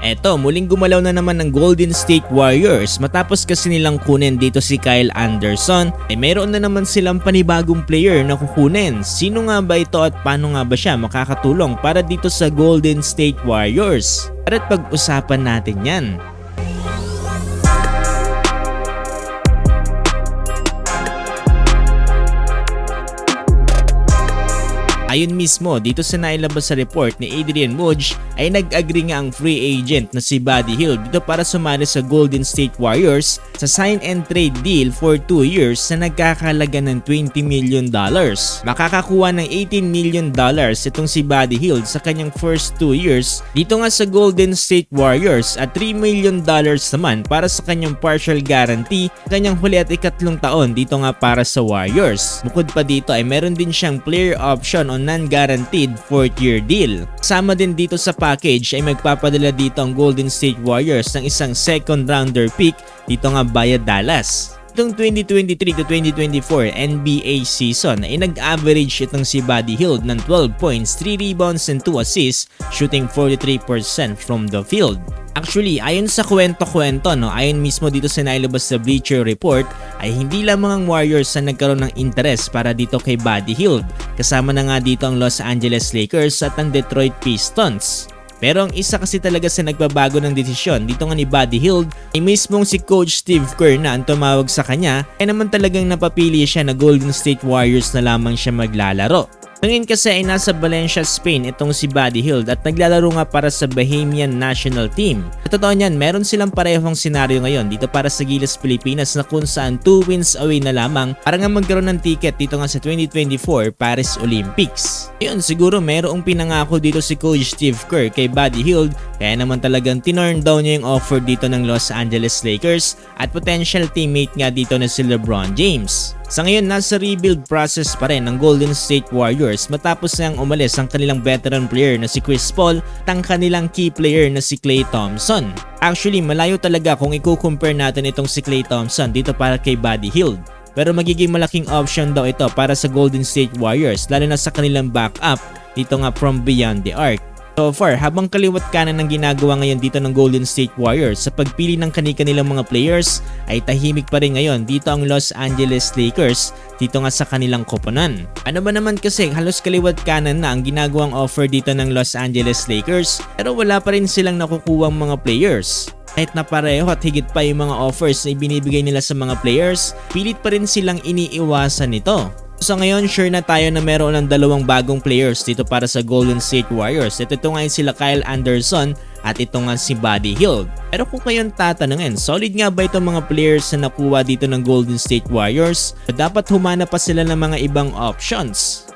Eto, muling gumalaw na naman ng Golden State Warriors matapos kasi nilang kunin dito si Kyle Anderson ay mayroon na naman silang panibagong player na kukunin. Sino nga ba ito at paano nga ba siya makakatulong para dito sa Golden State Warriors? Tara't pag-usapan natin yan. Ayon mismo dito sa nailabas sa report ni Adrian Woj ay nag-agree nga ang free agent na si Buddy Hield dito para sumali sa Golden State Warriors sa sign and trade deal for 2 years na nagkakalaga ng $20 million. Makakakuha ng $18 million itong si Buddy Hield sa kanyang first 2 years dito nga sa Golden State Warriors at $3 million naman para sa kanyang partial guarantee kanyang huli at ikatlong taon dito nga para sa Warriors. Bukod pa dito ay meron din siyang player option on non-guaranteed 4th year deal. Kasama din dito sa package ay magpapadala dito ang Golden State Warriors ng isang second rounder pick dito nga via Dallas. Itong 2023 to 2024 NBA season ay nag-average itong si Buddy Hield ng 12 points, 3 rebounds and 2 assists, shooting 43% from the field. Actually, ayon sa kwento-kwento, ayon mismo dito sa nailabas sa Bleacher Report, ay hindi lamang ang Warriors na nagkaroon ng interest para dito kay Buddy Hield. Kasama na nga dito ang Los Angeles Lakers at ang Detroit Pistons. Pero ang isa kasi talaga sa nagbabago ng desisyon dito nga ni Buddy Hield ay mismong si Coach Steve Kerr na ang tumawag sa kanya ay naman talagang napapili siya na Golden State Warriors na lamang siya maglalaro. Ngayon kasi ay nasa Valencia, Spain itong si Buddy Hield at naglalaro nga para sa Bahamian National Team. Sa totoo niyan, meron silang parehong senaryo ngayon dito para sa Gilas Pilipinas na kung saan 2 wins away na lamang para nga magkaroon ng ticket dito nga sa 2024 Paris Olympics. Ngayon siguro mayroong pinangako dito si Coach Steve Kerr kay Buddy Hield kaya naman talagang tinurn down niya yung offer dito ng Los Angeles Lakers at potential teammate nga dito na si LeBron James. Sa ngayon, nasa rebuild process pa rin ng Golden State Warriors matapos nang umalis ang kanilang veteran player na si Chris Paul at ang kanilang key player na si Klay Thompson. Actually, malayo talaga kung i-compare natin itong si Klay Thompson dito para kay Buddy Hield. Pero magiging malaking option daw ito para sa Golden State Warriors lalo na sa kanilang backup dito nga from beyond the arc. So far, habang kaliwat kanan ng ginagawa ngayon dito ng Golden State Warriors sa pagpili ng kanilang mga players ay tahimik pa rin ngayon dito ang Los Angeles Lakers dito nga sa kanilang koponan. Ano ba naman kasi halos kaliwat kanan na ang ginagawang offer dito ng Los Angeles Lakers pero wala pa rin silang nakukuwang mga players. Kahit na pareho at higit pa yung mga offers na ibinibigay nila sa mga players, pilit pa rin silang iniiwasan nito. So ngayon, sure na tayo na meron ng dalawang bagong players dito para sa Golden State Warriors. Ito nga sila Kyle Anderson at ito nga si Buddy Hield. Pero kung kayong tatanungin, solid nga ba itong mga players na nakuha dito ng Golden State Warriors? O dapat humana pa sila ng mga ibang options?